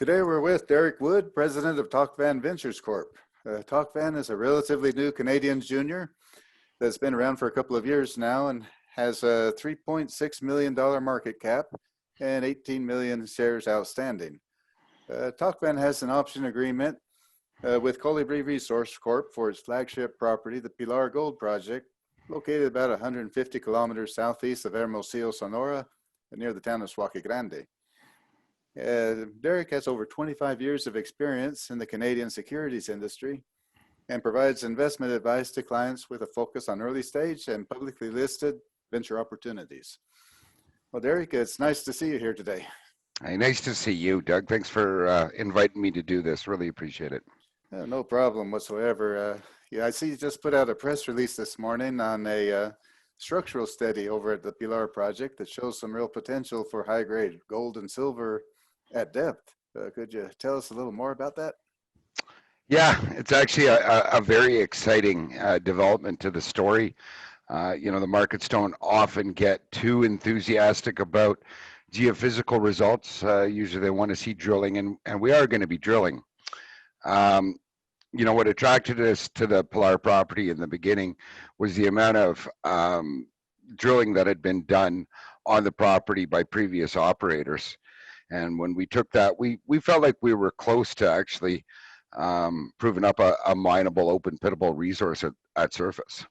Today we're with Derek Wood, president of Tocvan Ventures Corp. Tocvan is a relatively new Canadian junior that's been around for a couple of years now and has a $3.6 million market cap and 18 million shares outstanding. Tocvan has an option agreement with Colibri Resource Corp for its flagship property, the Pilar Gold Project, located about 150 kilometers southeast of Hermosillo, Sonora, near the town of Suaque Grande. Derek has over 25 years of experience in the Canadian securities industry and provides investment advice to clients with a focus on early stage and publicly listed venture opportunities. Well, Derek, it's nice to see you here today. Hey, nice to see you, Doug. Thanks for inviting me to do this. Really appreciate it. No problem whatsoever. Yeah, I see you just put out a press release this morning on a structural study over at the Pilar project that shows some real potential for high-grade gold and silver at depth. Could you tell us a little more about that? Yeah, it's actually a very exciting development to the story. The markets don't often get too enthusiastic about geophysical results. Usually they want to see drilling, and we are going to be drilling. What attracted us to the Pilar property in the beginning was the amount of drilling that had been done on the property by previous operators. And when we took that, we felt like we were close to actually proving up a mineable, open pitable resource at surface.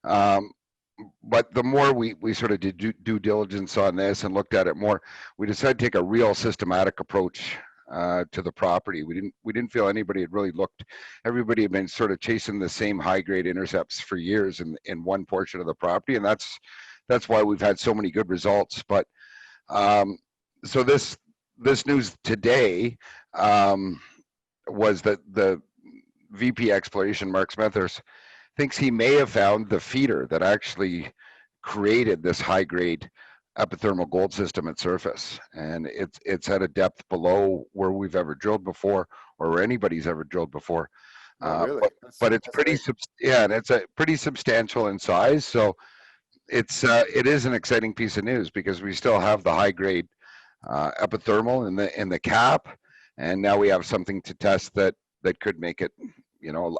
But the more we sort of did due diligence on this and looked at it more, we decided to take a real systematic approach to the property. We didn't feel anybody had really looked. Everybody had been sort of chasing the same high grade intercepts for years in one portion of the property, and that's why we've had so many good results. But so this news today was that the VP Exploration, Mark Smethurst, thinks he may have found the feeder that actually created this high-grade epithermal gold system at surface, and it's at a depth below where we've ever drilled before, or where anybody's ever drilled before. Oh, really? But it's pretty and it's a pretty substantial in size. So it is an exciting piece of news because we still have the high-grade epithermal in the cap, and now we have something to test that could make it,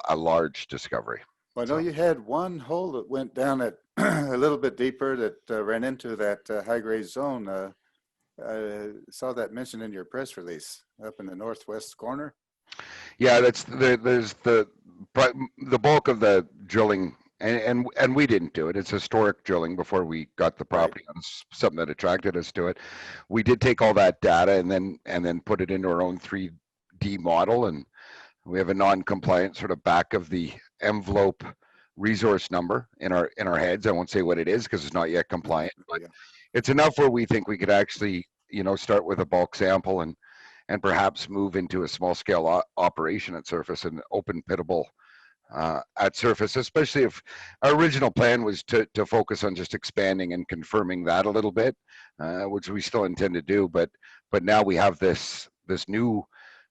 a large discovery. Well, I know you had one hole that went down at a little bit deeper that ran into that high-grade zone. I saw that mentioned in your press release up in the northwest corner. Yeah, there's the bulk of the drilling, and we didn't do it. It's historic drilling before we got the property. Right. On something that attracted us to it. We did take all that data and then put it into our own 3D model, and we have a non-compliant sort of back of the envelope resource number in our heads. I won't say what it is because it's not yet compliant, but it's enough where we think we could actually, start with a bulk sample and perhaps move into a small scale operation at surface and open pitable at surface, especially if our original plan was to focus on just expanding and confirming that a little bit, which we still intend to do. But now we have this new,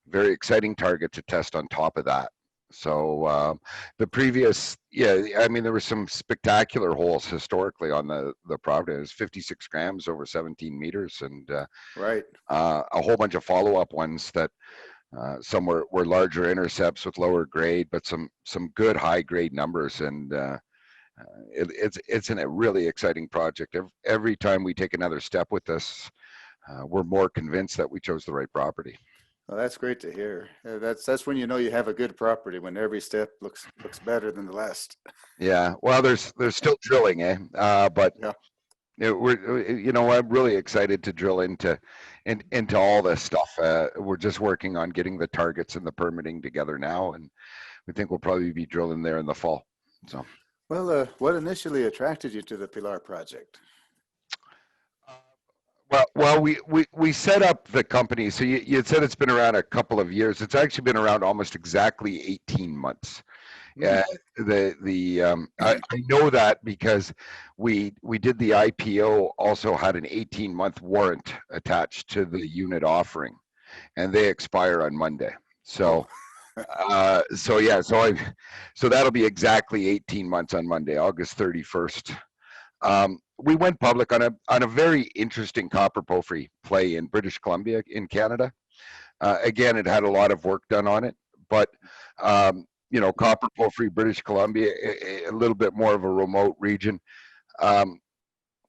very exciting target to test on top of that. So the previous, there were some spectacular holes historically on the property. It was 56 grams over 17 meters, and right, a whole bunch of follow-up ones that some were larger intercepts with lower grade, but some good high grade numbers, and it's a really exciting project. Every time we take another step with this, we're more convinced that we chose the right property. Well, that's great to hear. That's when you know you have a good property, when every step looks better than the last. Yeah. Well, there's still drilling, but yeah. I'm really excited to drill into all this stuff. We're just working on getting the targets and the permitting together now, and we think we'll probably be drilling there in the fall. So. Well, what initially attracted you to the Pilar project? Well, we set up the company. So you said it's been around a couple of years. It's actually been around almost exactly 18 months. I know that because we did the IPO, also had an 18-month warrant attached to the unit offering, and they expire on Monday. So so that'll be exactly 18 months on Monday, August 31st. We went public on a very interesting copper porphyry play in British Columbia in Canada. Again, it had a lot of work done on it, but Copper Porphyry, British Columbia, a little bit more of a remote region. Um,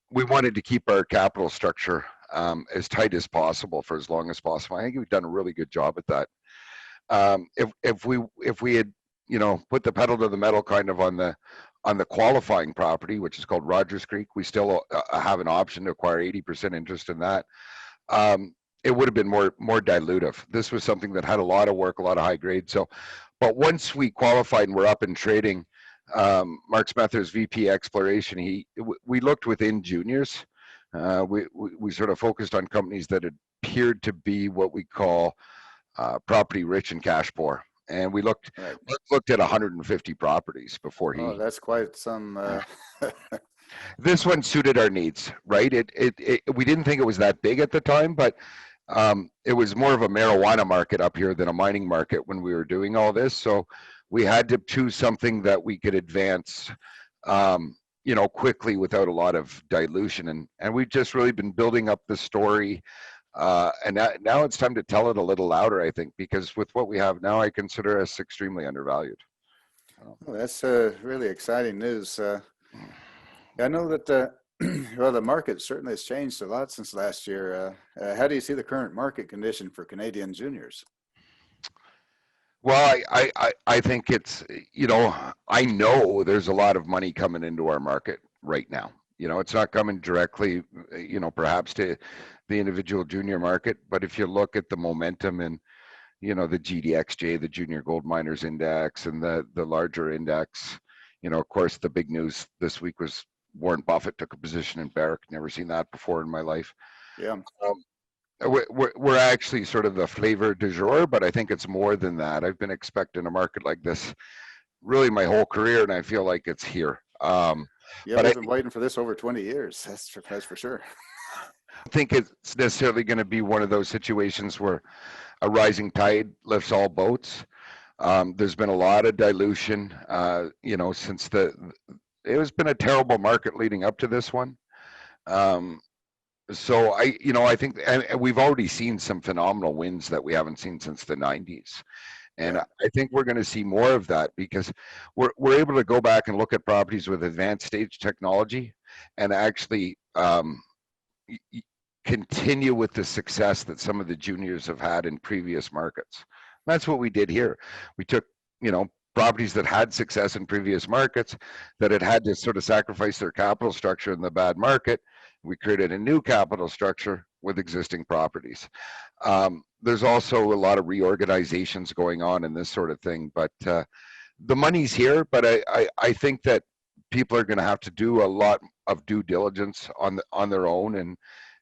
we wanted to keep our capital structure as tight as possible for as long as possible. I think we've done a really good job at that. If we had put the pedal to the metal kind of on the qualifying property, which is called Rogers Creek, we still have an option to acquire 80% interest in that. It would have been more dilutive. This was something that had a lot of work, a lot of high grade. So, but once we qualified and we're up and trading, Mark Smethers, VP Exploration, we looked within juniors. We sort of focused on companies that appeared to be what we call property rich and cash poor. And we looked at 150 properties before he. Oh, that's quite some. This one suited our needs, right? We didn't think it was that big at the time, but it was more of a marijuana market up here than a mining market when we were doing all this. So we had to choose something that we could advance, quickly without a lot of dilution. And we've just really been building up the story. And now it's time to tell it a little louder, I think, because with what we have now, I consider us extremely undervalued. Well, that's really exciting news. I know that the market certainly has changed a lot since last year. How do you see the current market condition for Canadian juniors? Well, I think it's, I know there's a lot of money coming into our market right now. It's not coming directly, perhaps to the individual junior market, but if you look at the momentum and, the GDXJ, the Junior Gold Miners Index, and the larger index, of course, the big news this week was Warren Buffett took a position in Barrick. Never seen that before in my life. Yeah. We're actually sort of the flavor du jour, but I think it's more than that. I've been expecting a market like this really my whole career, and I feel like it's here. Yeah, but we've been waiting for this over 20 years. That's for sure. I think it's necessarily going to be one of those situations where a rising tide lifts all boats. There's been a lot of dilution, since it has been a terrible market leading up to this one. So I think, and we've already seen some phenomenal wins that we haven't seen since the 90s. And I think we're going to see more of that because we're able to go back and look at properties with advanced stage technology and actually continue with the success that some of the juniors have had in previous markets. That's what we did here. We took, properties that had success in previous markets that had to sort of sacrifice their capital structure in the bad market. We created a new capital structure with existing properties. There's also a lot of reorganizations going on in this sort of thing, but the money's here, but I think that people are going to have to do a lot of due diligence on their own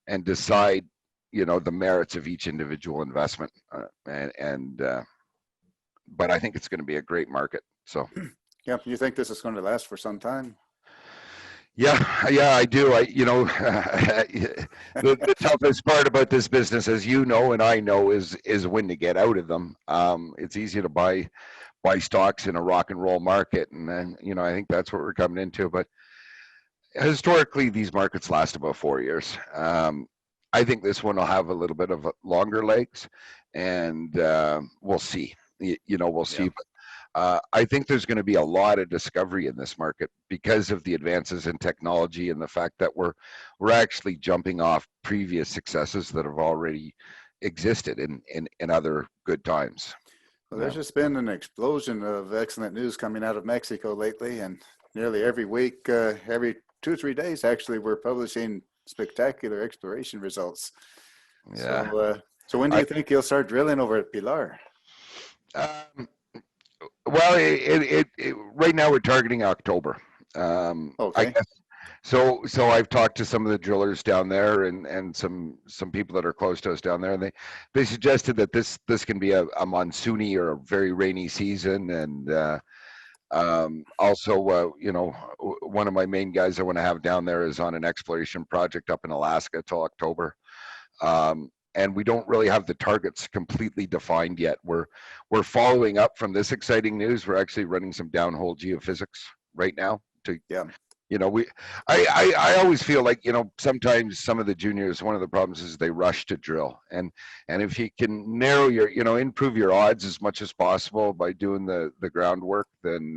and decide, the merits of each individual investment. But I think it's going to be a great market. So, yeah, you think this is going to last for some time? Yeah, I do. The toughest part about this business, as you know and I know, is when to get out of them. It's easy to buy stocks in a rock and roll market, and then I think that's what we're coming into. But historically, these markets last about 4 years. I think this one will have a little bit of longer legs, and we'll see. We'll see. But I think there's going to be a lot of discovery in this market because of the advances in technology and the fact that we're actually jumping off previous successes that have already existed in other good times. Well, there's just been an explosion of excellent news coming out of Mexico lately, and nearly every week, every 2 or 3 days, actually, we're publishing spectacular exploration results. Yeah. So when do you think you'll start drilling over at Pilar? Well, right now we're targeting October. Okay. I guess. So I've talked to some of the drillers down there and some people that are close to us down there, and they suggested that this can be a monsoony or a very rainy season, and also one of my main guys I want to have down there is on an exploration project up in Alaska till October. And we don't really have the targets completely defined yet. We're following up from this exciting news. We're actually running some downhole geophysics right now to You know, I always feel like, you know, sometimes some of the juniors, one of the problems is they rush to drill. And if you can narrow your, you know, improve your odds as much as possible by doing the groundwork, then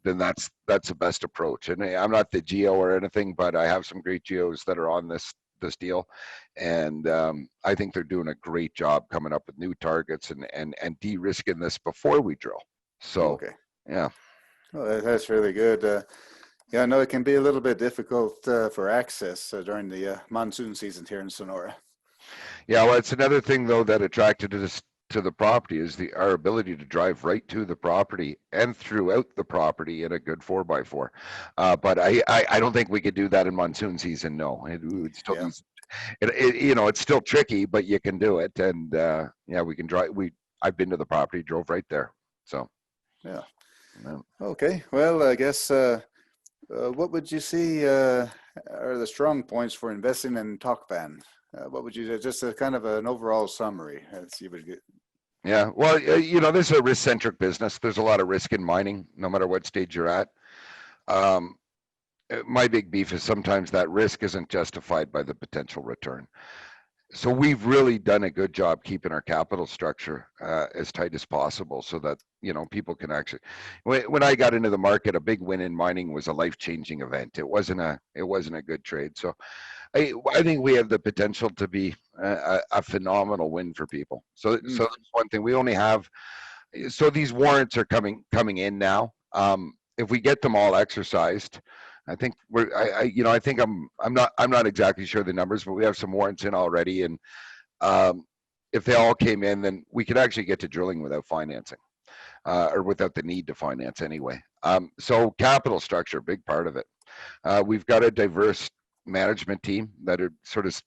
that's the best approach. And I'm not the geo or anything, but I have some great geos that are on this deal, and I think they're doing a great job coming up with new targets and de-risking this before we drill. So, Okay. yeah. Well, that's really good. Yeah, I know it can be a little bit difficult for access during the monsoon season here in Sonora. Yeah, well, it's another thing though that attracted us to the property is our ability to drive right to the property and throughout the property in a good 4x4. But I don't think we could do that in monsoon season. No, it would still Yeah. be, you know, it's still tricky, but you can do it. And yeah, we can drive. I've been to the property, drove right there. So Yeah. yeah. Okay. Well, I guess what would you see are the strong points for investing in Tocvan? What would you just a kind of an overall summary? As you would get. Yeah, well, you know, this is a risk-centric business. There's a lot of risk in mining, no matter what stage you're at. Um, my big beef is sometimes that risk isn't justified by the potential return. So we've really done a good job keeping our capital structure as tight as possible, so that, you know, people can actually. When I got into the market, a big win in mining was a life-changing event. It wasn't a good trade. So I think we have the potential to be a phenomenal win for people. So Mm. that's one thing. We only have, so these warrants are coming in now. If we get them all exercised, I think you know, I think I'm not exactly sure the numbers, but we have some warrants in already, and um, if they all came in, then we could actually get to drilling without financing, or without the need to finance anyway. So capital structure, big part of it. We've got a diverse management team that are sort of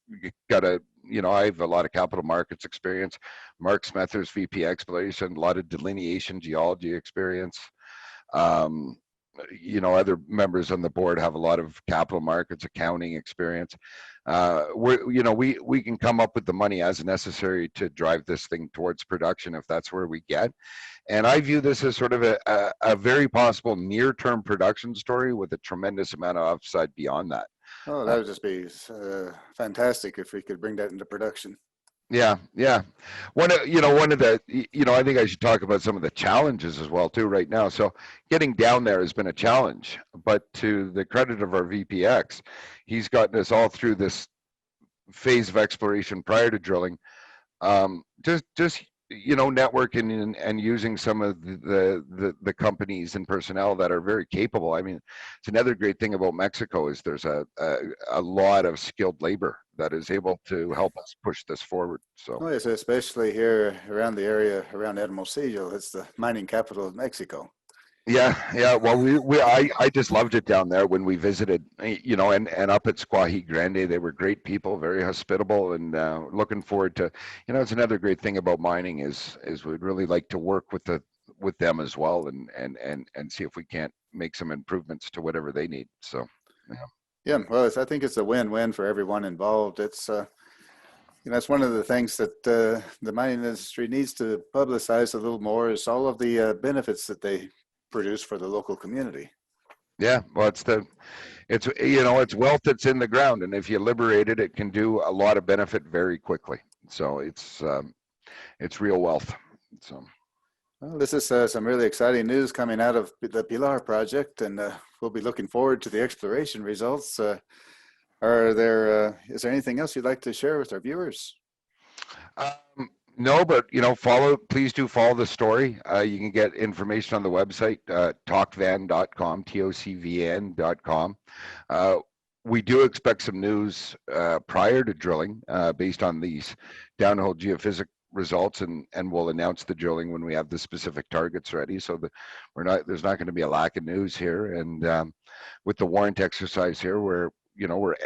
got a, you know, I have a lot of capital markets experience. Mark Smethers, VP exploration, a lot of delineation geology experience. Um, you know, other members on the board have a lot of capital markets accounting experience. You know, we can come up with the money as necessary to drive this thing towards production if that's where we get. And I view this as sort of a very possible near-term production story with a tremendous amount of upside beyond that. Oh, Uh, that would just be fantastic if we could bring that into production. yeah, yeah. I think I should talk about some of the challenges as well too right now. So getting down there has been a challenge, but to the credit of our VPX, he's gotten us all through this phase of exploration prior to drilling. Just you know, networking and using some of the companies and personnel that are very capable. I mean, it's another great thing about Mexico is there's a lot of skilled labor that is able to help us push this forward. So Oh, yes, especially here around the area around Hermosillo. It's the mining capital of Mexico. yeah, yeah. Well, I just loved it down there when we visited, you know, and up at Squahi Grande, they were great people, very hospitable, and looking forward to, you know, it's another great thing about mining is we'd really like to work with them as well, and see if we can't make some improvements to whatever they need. So, yeah. Yeah, well, I think it's a win-win for everyone involved. It's you know, it's one of the things that the mining industry needs to publicize a little more is all of the benefits that they produce for the local community. Yeah, well, it's you know, it's wealth that's in the ground, and if you liberate it, it can do a lot of benefit very quickly. So it's real wealth. So. Well, this is some really exciting news coming out of the Pilar project, and we'll be looking forward to the exploration results. Is there anything else you'd like to share with our viewers? No, but you know, please do follow the story. You can get information on the website, tocvan.com, TOCVN.com. We do expect some news prior to drilling based on these downhole geophysic results, and we'll announce the drilling when we have the specific targets ready. So that there's not going to be a lack of news here. And with the warrant exercise here, we're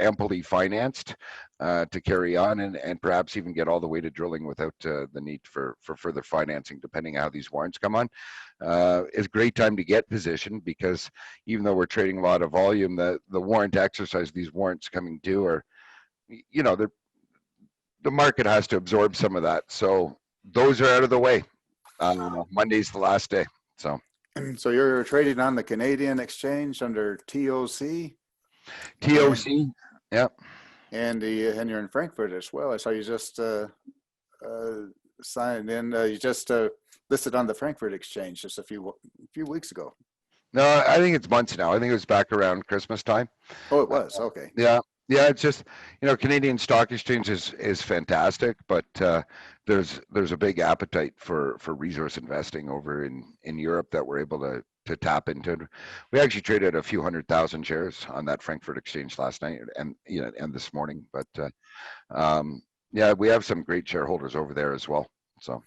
amply financed to carry on and perhaps even get all the way to drilling without the need for further financing, depending on how these warrants come on. It's a great time to get positioned because even though we're trading a lot of volume, the warrant exercise, these warrants coming due are, you know, the market has to absorb some of that. So those are out of the way. Monday's the last day. So. So you're trading on the Canadian exchange under TOC, and TOC. Yeah. and you're in Frankfurt as well. I saw you just signed in. You just listed on the Frankfurt exchange just a few weeks ago. No, I think it's months now. I think it was back around Christmas time. Oh, it was. Okay. Yeah. Yeah, it's just, Canadian Stock Exchange is fantastic, but there's a big appetite for resource investing over in Europe that we're able to tap into. We actually traded a few 100,000 shares on that Frankfurt exchange last night and and this morning. But yeah, we have some great shareholders over there as well. So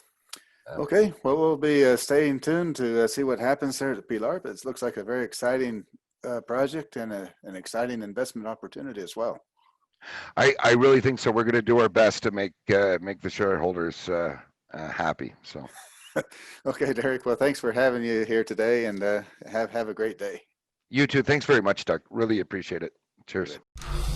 Okay. Well, we'll be staying tuned to see what happens there at Pilar. But it looks like a very exciting project and an exciting investment opportunity as well. I really think so. We're going to do our best to make the shareholders happy. So Okay, Derek. Well, thanks for having you here today, and have a great day. you too. Thanks very much, Doug. Really appreciate it. Cheers. Good.